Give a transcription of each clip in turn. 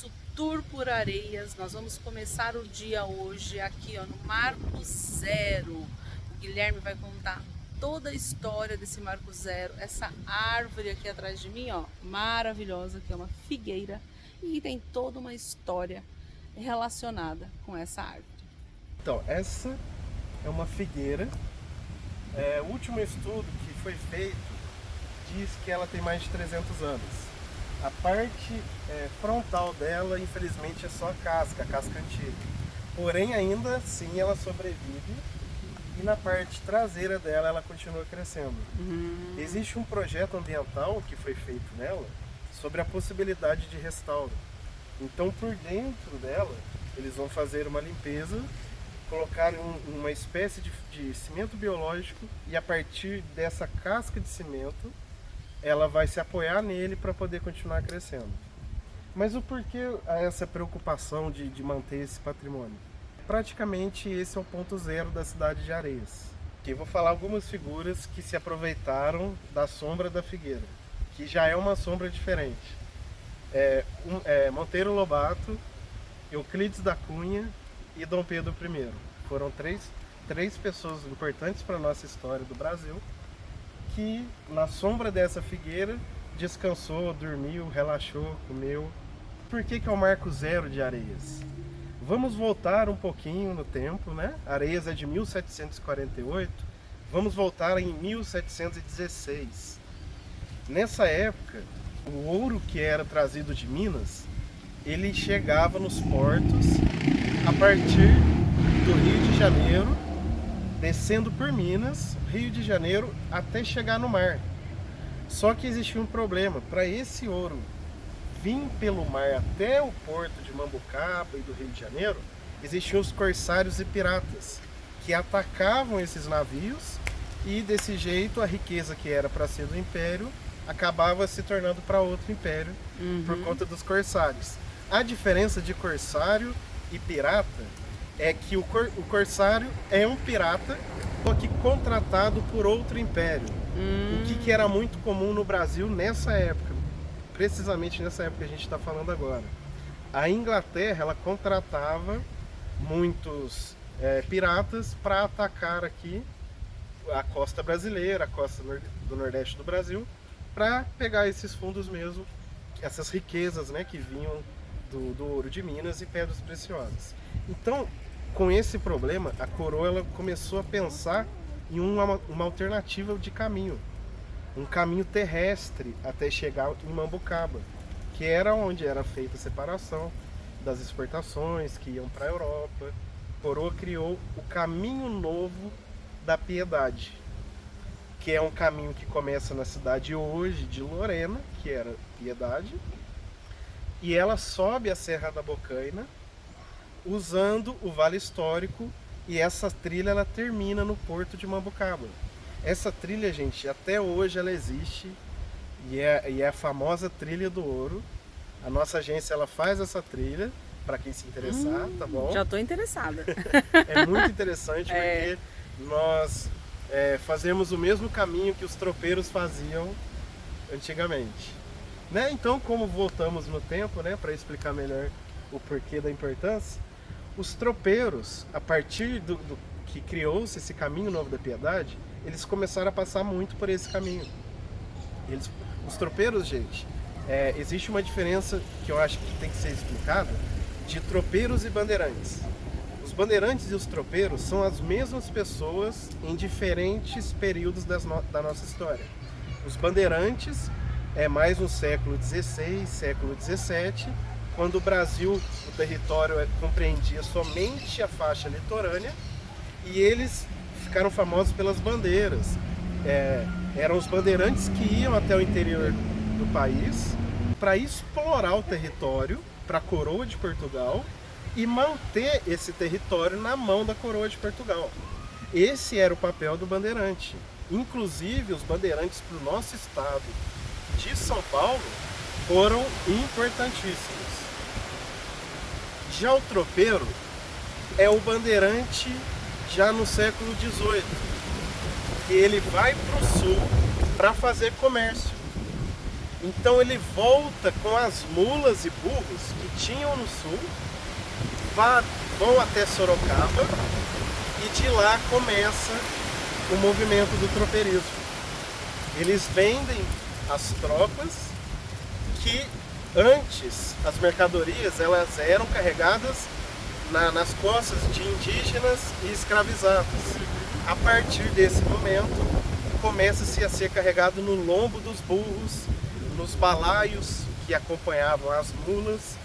nosso tour por Areias. Nós vamos começar o dia hoje aqui ó, no Marco Zero. O Guilherme vai contar toda a história desse Marco Zero. Essa árvore aqui atrás de mim, ó, maravilhosa, que é uma figueira e tem toda uma história relacionada com essa árvore. Então, essa é uma figueira. O último estudo que foi feito diz que ela tem mais de 300 anos. A parte frontal dela, infelizmente, é só a casca antiga. Porém, ainda assim, ela sobrevive e na parte traseira dela, ela continua crescendo. Existe um projeto ambiental que foi feito nela sobre a possibilidade de restauro. Então, por dentro dela, eles vão fazer uma limpeza, colocar uma espécie de cimento biológico e a partir dessa casca de cimento, ela vai se apoiar nele para poder continuar crescendo. Mas o porquê essa preocupação de manter esse patrimônio? Praticamente esse é o ponto zero da cidade de Areias. Aqui eu vou falar algumas figuras que se aproveitaram da sombra da figueira, que já é uma sombra diferente. Monteiro Lobato, Euclides da Cunha e Dom Pedro I. Foram três pessoas importantes para a nossa história do Brasil, que na sombra dessa figueira descansou, dormiu, relaxou, comeu. Por que é o Marco Zero de Areias? Vamos voltar um pouquinho no tempo, né? Areias é de 1748, vamos voltar em 1716. Nessa época, o ouro que era trazido de Minas, ele chegava nos portos a partir do Rio de Janeiro, descendo por Minas, Rio de Janeiro, até chegar no mar. Só que existia um problema. Para esse ouro vir pelo mar até o porto de Mambucaba e do Rio de Janeiro, existiam os corsários e piratas, que atacavam esses navios e desse jeito a riqueza que era para ser do Império acabava se tornando para outro império por conta dos corsários. A diferença de corsário e pirata é que o corsário é um pirata, só que contratado por outro império. O que era muito comum no Brasil nessa época, precisamente nessa época que a gente está falando agora. A Inglaterra, ela contratava muitos piratas para atacar aqui a costa brasileira, a costa do Nordeste do Brasil, para pegar esses fundos mesmo, essas riquezas, né, que vinham do ouro de Minas e pedras preciosas. Então, com esse problema, a coroa ela começou a pensar em uma alternativa de caminho, um caminho terrestre até chegar em Mambucaba, que era onde era feita a separação das exportações que iam para a Europa. A coroa criou o Caminho Novo da Piedade, que é um caminho que começa na cidade hoje de Lorena, que era Piedade, e ela sobe a Serra da Bocaina, usando o Vale Histórico, e essa trilha ela termina no Porto de Mambucaba. Essa trilha, gente, até hoje ela existe, e é a famosa Trilha do Ouro. A nossa agência ela faz essa trilha, para quem se interessar, tá bom? Já estou interessada. É muito interessante porque nós fazemos o mesmo caminho que os tropeiros faziam antigamente. Né? Então, como voltamos no tempo, né, para explicar melhor o porquê da importância, os tropeiros, a partir do que criou-se esse Caminho Novo da Piedade, eles começaram a passar muito por esse caminho. Os tropeiros, gente, existe uma diferença que eu acho que tem que ser explicada de tropeiros e bandeirantes. Os bandeirantes e os tropeiros são as mesmas pessoas em diferentes períodos da nossa história. Os bandeirantes é mais no século XVI, século XVII, quando o Brasil, o território compreendia somente a faixa litorânea, e eles ficaram famosos pelas bandeiras. Eram os bandeirantes que iam até o interior do país para explorar o território para a coroa de Portugal e manter esse território na mão da coroa de Portugal. Esse era o papel do bandeirante. Inclusive, os bandeirantes para o nosso estado de São Paulo foram importantíssimos. Já o tropeiro é o bandeirante já no século XVIII, que ele vai para o sul para fazer comércio. Então ele volta com as mulas e burros que tinham no sul, vão até Sorocaba e de lá começa o movimento do tropeirismo. Eles vendem as tropas que antes as mercadorias elas eram carregadas nas costas de indígenas e escravizados. A partir desse momento começa-se a ser carregado no lombo dos burros, nos balaios que acompanhavam as mulas.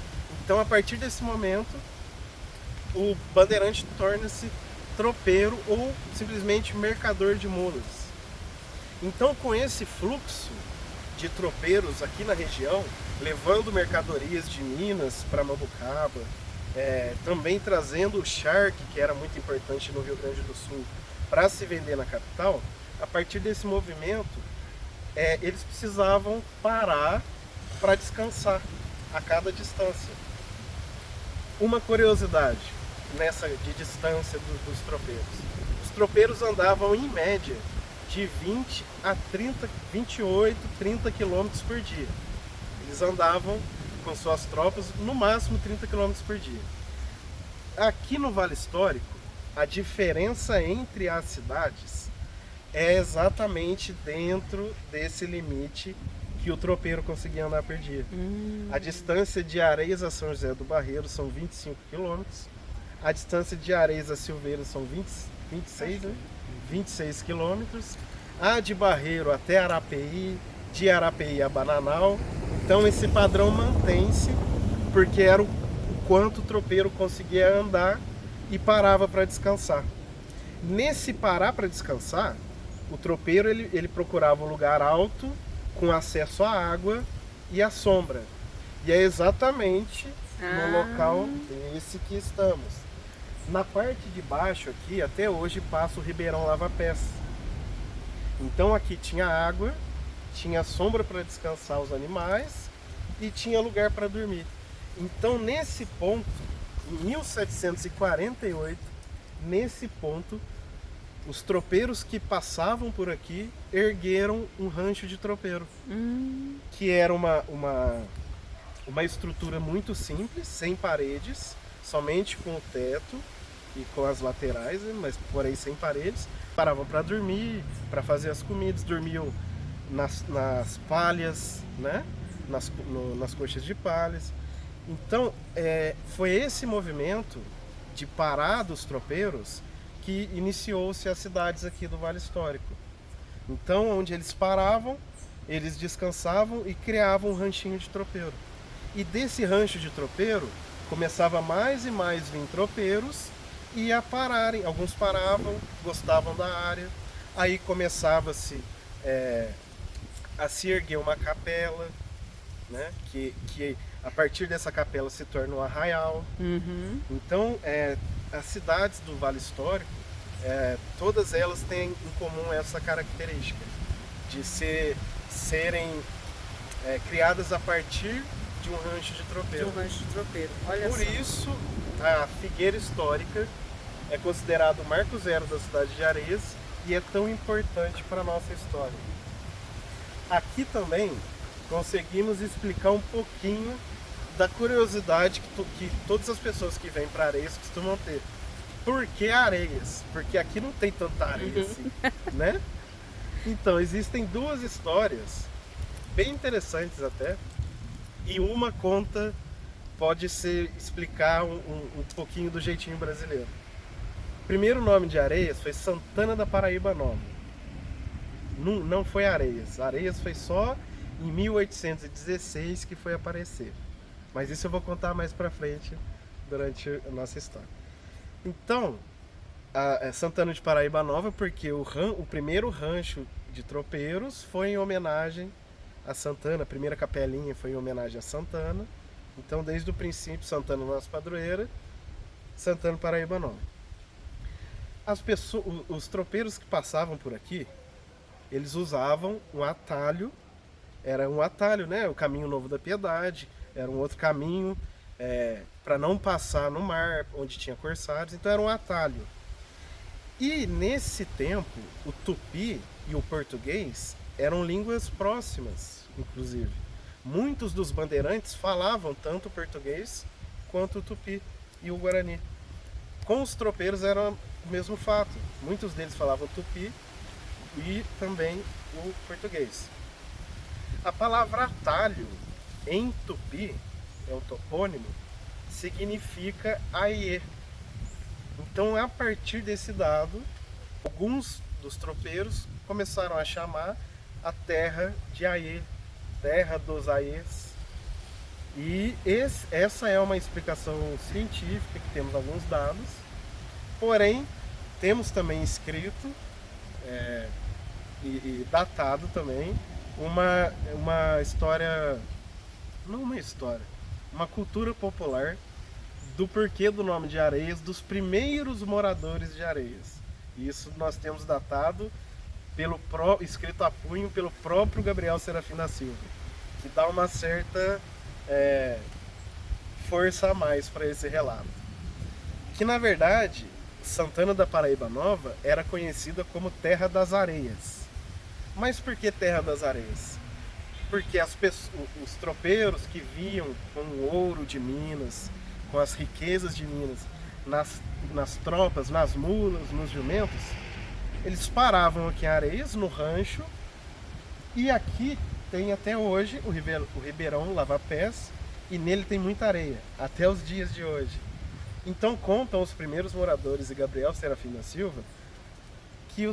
Então, a partir desse momento, o bandeirante torna-se tropeiro ou simplesmente mercador de mulas. Então, com esse fluxo de tropeiros aqui na região, levando mercadorias de Minas para Mambucaba, também trazendo o charque, que era muito importante no Rio Grande do Sul, para se vender na capital, a partir desse movimento, eles precisavam parar para descansar a cada distância. Uma curiosidade nessa de distância dos tropeiros. Os tropeiros andavam em média de 20 a 30, 28, 30 quilômetros por dia. Eles andavam com suas tropas no máximo 30 quilômetros por dia. Aqui no Vale Histórico, a diferença entre as cidades é exatamente dentro desse limite que o tropeiro conseguia andar por dia. A distância de Areias a São José do Barreiro são 25 quilômetros. A distância de Areias a Silveira são 26 quilômetros. A de Barreiro até Arapeí, de Arapeí a Bananal. Então esse padrão mantém-se, porque era o quanto o tropeiro conseguia andar e parava para descansar. Nesse parar para descansar, o tropeiro ele procurava um lugar alto, com acesso à água e à sombra. E é exatamente no local esse que estamos. Na parte de baixo aqui, até hoje, passa o Ribeirão Lava Pés. Então aqui tinha água, tinha sombra para descansar os animais e tinha lugar para dormir. Então nesse ponto, em 1748, nesse ponto, os tropeiros que passavam por aqui ergueram um rancho de tropeiro, que era uma estrutura muito simples, sem paredes, somente com o teto e com as laterais, mas porém sem paredes. Paravam para dormir, para fazer as comidas, dormiam nas palhas, né? nas coxas de palhas. Então, foi esse movimento de parar dos tropeiros que iniciou-se as cidades aqui do Vale Histórico. Então, onde eles paravam, eles descansavam e criavam um ranchinho de tropeiro. E desse rancho de tropeiro, começava mais e mais vir tropeiros e a pararem. Alguns paravam, gostavam da área, aí começava-se a se erguer uma capela, né? que a partir dessa capela se torna um arraial. Então, as cidades do Vale Histórico, todas elas têm em comum essa característica de serem criadas a partir de um rancho de tropeiro. Olha Por só. isso, a Figueira Histórica é considerado o marco zero da cidade de Areias e é tão importante para a nossa história. Aqui também conseguimos explicar um pouquinho da curiosidade que todas as pessoas que vêm para Areias costumam ter. Por que Areias? Porque aqui não tem tanta areia assim, né? Então, existem duas histórias bem interessantes até, e uma pode explicar um pouquinho do jeitinho brasileiro. O primeiro nome de Areias foi Santana da Paraíba Nova. Não foi Areias. Areias foi só em 1816 que foi aparecer. Mas isso eu vou contar mais pra frente durante a nossa história. Então, Santana de Paraíba Nova, porque o primeiro rancho de tropeiros foi em homenagem a Santana. A primeira capelinha foi em homenagem a Santana. Então, desde o princípio, Santana, nossa padroeira, Santana Paraíba Nova. Os tropeiros que passavam por aqui, eles usavam um atalho. Era um atalho, né? O Caminho Novo da Piedade. Era um outro caminho para não passar no mar, onde tinha corsários. Então era um atalho. E nesse tempo, o tupi e o português eram línguas próximas, inclusive. Muitos dos bandeirantes falavam tanto o português quanto o tupi e o guarani. Com os tropeiros era o mesmo fato. Muitos deles falavam tupi e também o português. A palavra atalho em tupi, é o topônimo, significa Aie. Então, a partir desse dado, alguns dos tropeiros começaram a chamar a terra de Aie, terra dos Aies. E essa é uma explicação científica, que temos alguns dados, porém, temos também escrito e datado também uma história, não uma história, uma cultura popular do porquê do nome de Areias, dos primeiros moradores de Areias. Isso nós temos datado, escrito a punho pelo próprio Gabriel Serafim da Silva, que dá uma certa força a mais para esse relato. Que na verdade, Santana da Paraíba Nova era conhecida como Terra das Areias. Mas por que Terra das Areias? Porque os tropeiros que vinham com o ouro de Minas, com as riquezas de Minas, nas tropas, nas mulas, nos jumentos, eles paravam aqui em Areias, no rancho, e aqui tem até hoje o Ribeirão Lava-Pés, e nele tem muita areia, até os dias de hoje. Então contam os primeiros moradores e Gabriel Serafim da Silva que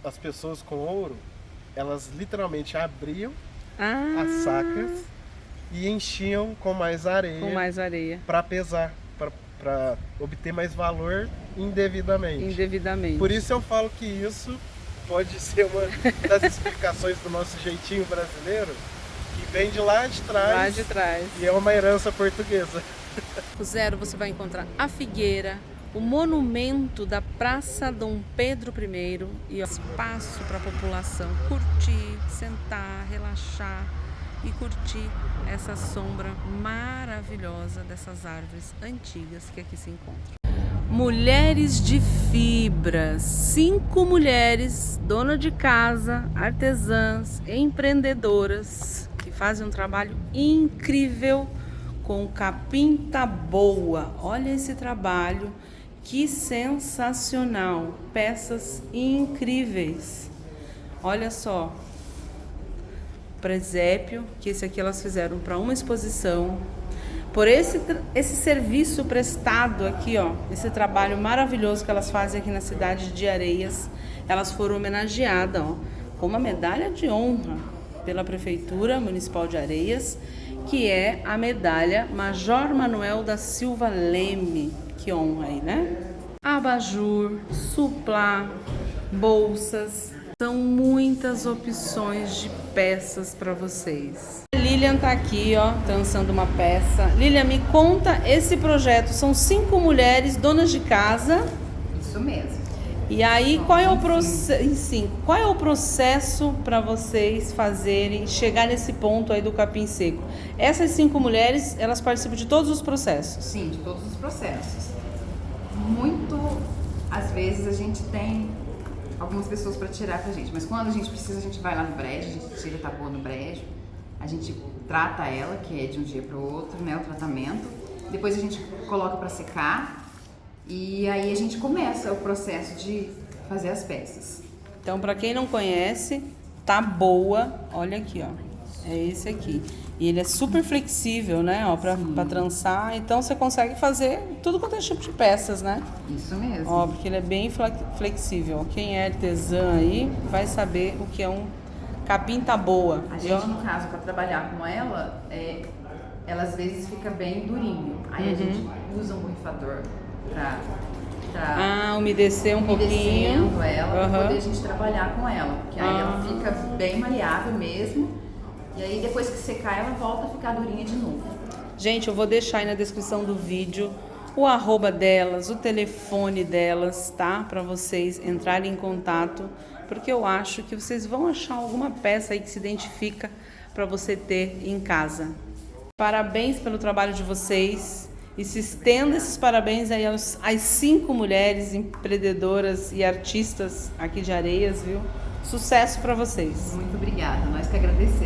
as pessoas com ouro, elas literalmente abriam as sacas e enchiam com mais areia para pesar, para obter mais valor indevidamente. Por isso eu falo que isso pode ser uma das explicações do nosso jeitinho brasileiro, que vem de lá de trás. E é uma herança portuguesa. No Zero você vai encontrar a figueira, o monumento da Praça Dom Pedro I e espaço para a população curtir, sentar, relaxar e curtir essa sombra maravilhosa dessas árvores antigas que aqui se encontram. Mulheres de Fibras, 5 mulheres, dona de casa, artesãs, empreendedoras, que fazem um trabalho incrível com capim taboa. Olha esse trabalho, que sensacional, peças incríveis. Olha só, presépio, que esse aqui elas fizeram para uma exposição. Por esse serviço prestado aqui, ó, esse trabalho maravilhoso que elas fazem aqui na cidade de Areias, elas foram homenageadas, ó, com uma medalha de honra pela Prefeitura Municipal de Areias, que é a medalha Major Manuel da Silva Leme. Que honra aí, né? Abajur, suplá, bolsas, são muitas opções de peças para vocês. A Lilian tá aqui, ó, trançando uma peça. Lilian, me conta esse projeto. São 5 mulheres donas de casa. Isso mesmo. E aí, qual é o processo para vocês fazerem, chegar nesse ponto aí do capim seco? Essas 5 mulheres, elas participam de todos os processos? Sim, de todos os processos. Às vezes a gente tem algumas pessoas para tirar pra gente, mas quando a gente precisa, a gente vai lá no brejo, a gente tira a taboa no brejo, a gente trata ela, que é de um dia para o outro, né, o tratamento. Depois a gente coloca para secar e aí a gente começa o processo de fazer as peças. Então, para quem não conhece, taboa, olha aqui, ó, é esse aqui. E ele é super flexível, né, ó, para trançar. Então você consegue fazer tudo quanto é tipo de peças, né? Isso mesmo. Ó, porque ele é bem flexível. Quem é artesã aí vai saber o que é um capim taboa. A gente, no caso, para trabalhar com ela, ela às vezes fica bem durinho. Aí a gente usa um borrifador para umedecer um pouquinho ela, para poder a gente trabalhar com ela. Porque aí ela fica bem maleável mesmo. E aí depois que secar, ela volta a ficar durinha de novo. Gente, eu vou deixar aí na descrição do vídeo o @ delas, o telefone delas, tá? Para vocês entrarem em contato, porque eu acho que vocês vão achar alguma peça aí que se identifica para você ter em casa. Parabéns pelo trabalho de vocês e se estenda esses parabéns aí às 5 mulheres empreendedoras e artistas aqui de Areias, viu? Sucesso para vocês. Muito obrigada, nós que agradecemos.